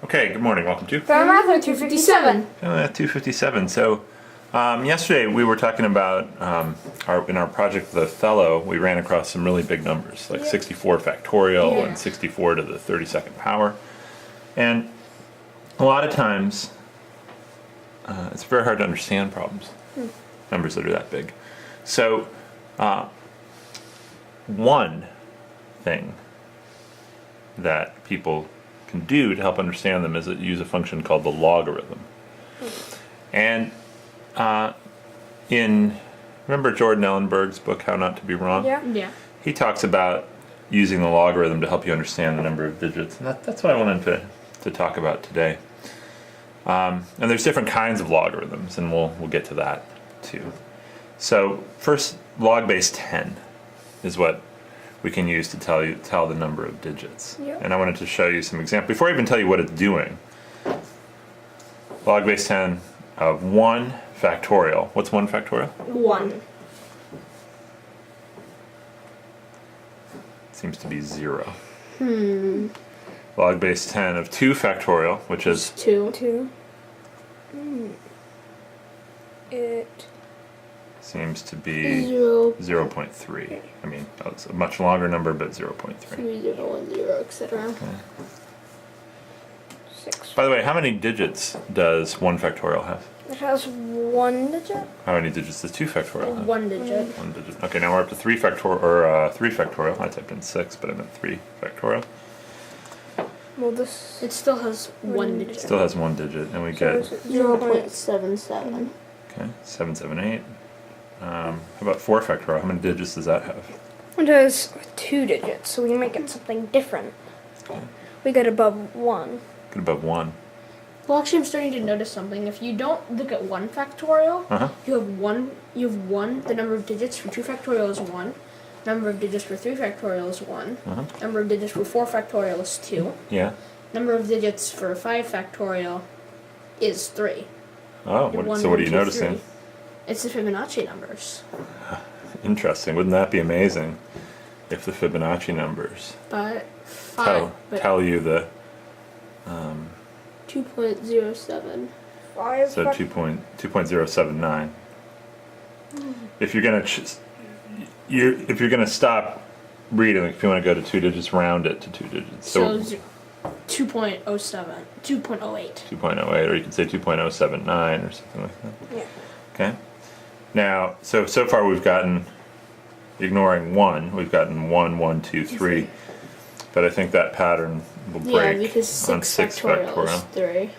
Okay, good morning. Welcome to FamilyMath257. FamilyMath257. So, yesterday we were talking about in our project The Fellow, we ran across some really big numbers, like 64 factorial and 64 to the 32nd power. And a lot of times, it's very hard to understand problems, numbers that are that big. So, one thing that people can do to help understand them is use a function called the logarithm. And remember Jordan Ellenberg's book, How Not to Be Wrong? Yeah. He talks about using the logarithm to help you understand the number of digits. And that's what I wanted to talk about today. And there's different kinds of logarithms, and we'll get to that too. So first, log base 10 is what we can use to tell the number of digits. Yep. And I wanted to show you some examples. Before I even tell you what it's doing, log base 10 of 1 factorial. What's 1 factorial? 1. Seems to be 0. Log base 10 of 2 factorial, which is 2. It seems to be 0. 0.3. I mean, it's a much longer number, but 0.3. 3, 0, 1, 0, etc. 6. By the way, how many digits does 1 factorial have? It has 1 digit. How many digits does 2 factorial have? 1 digit. 1 digit. Okay, now we're up to 3 factorial. I typed in 6, but I meant 3 factorial. Well, this It still has 1 digit. Still has 1 digit, and we get 0.77. okay 778. How about 4 factorial? How many digits does that have? It has 2 digits, so we might get something different. Okay. We get above 1. Get above 1. Well, actually, I'm starting to notice something. If you don't look at 1 factorial, you have 1. The number of digits for 2 factorial is 1. Number of digits for 3 factorial is 1. Number of digits for 4 factorial is 2. Yeah. Number of digits for 5 factorial is 3. Oh, so what are you noticing? It's the Fibonacci numbers. Interesting. Wouldn't that be amazing if the Fibonacci numbers But 5. tell you the 2.07. 5. so 2.079. If you're gonna if you're gonna stop reading, if you want to go to 2 digits, round it to 2 digits. So 2.07, 2.08. 2.08, or you can say 2.079 or something like that. Yeah. Okay. Now, so far we've gotten, ignoring 1, we've gotten 1, 1, 2, 3. But I think that pattern will break because on 6 6 factorial is 3.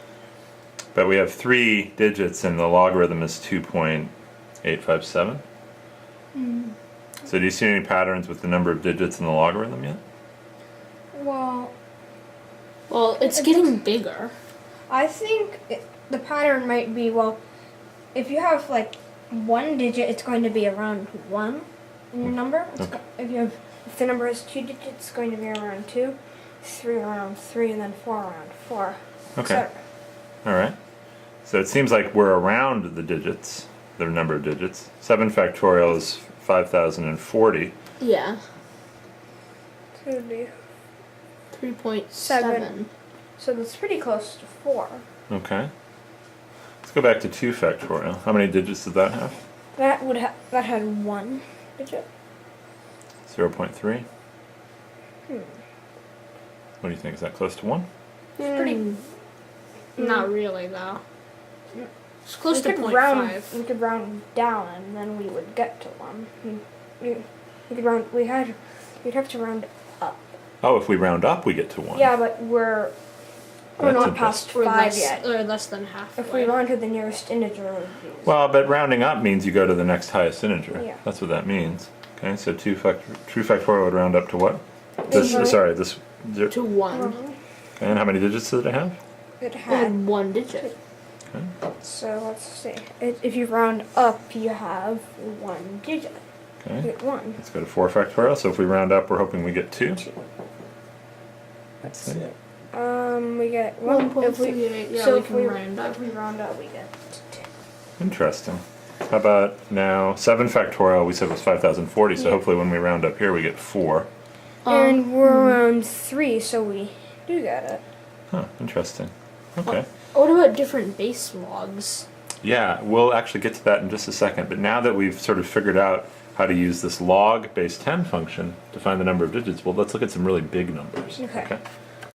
But we have 3 digits and the logarithm is 2.857. So do you see any patterns with the number of digits in the logarithm yet? Well, It's getting bigger. I think the pattern might be, if you have like 1 digit, it's going to be around 1 in your number. If the number has 2 digits, it's going to be around 2, 3 around 3, and then 4 around 4. Okay. All right. So it seems like we're around the digits, the number of digits. 7 factorial is 5,040. Yeah. So it would be 3.7. So that's pretty close to 4. Okay. Let's go back to 2 factorial. How many digits did that have? That had 1 digit. 0.3. What do you think? Is that close to 1? It's pretty. Not really, though. It's close We to could 0.5. We could round down, and then we would get to 1. We could round. We'd have to round up. Oh, if we round up, we get to 1. Yeah, but we're That's not past 5 yet. Or less than half. If we round to the nearest integer, Well, but rounding up means you go to the next highest integer. Yeah. That's what that means. Okay, so 2 factorial would round up to what? This Zero. sorry, this 0. To 1. Okay, and how many digits did it have? it It had. had 1 digit. Okay. So let's see. If you round up, you have 1 digit. You Okay. get 1. Let's go to 4 factorial. So if we round up, we're hoping we get 2. Let's see. see. We get 1. 1.38. Yeah, so we if can round up. If we round up, we get 2. Interesting. How about now 7 factorial? We said was 5,040. So Yeah. hopefully when we round up here, we get 4. And we're around 3, so we do get it. Huh, interesting. Okay. What about different base logs? Yeah, we'll actually get to that in just a second, but now that we've sort of figured out how to use this log base 10 function to find the number of digits, well, let's look at some really big numbers. Okay.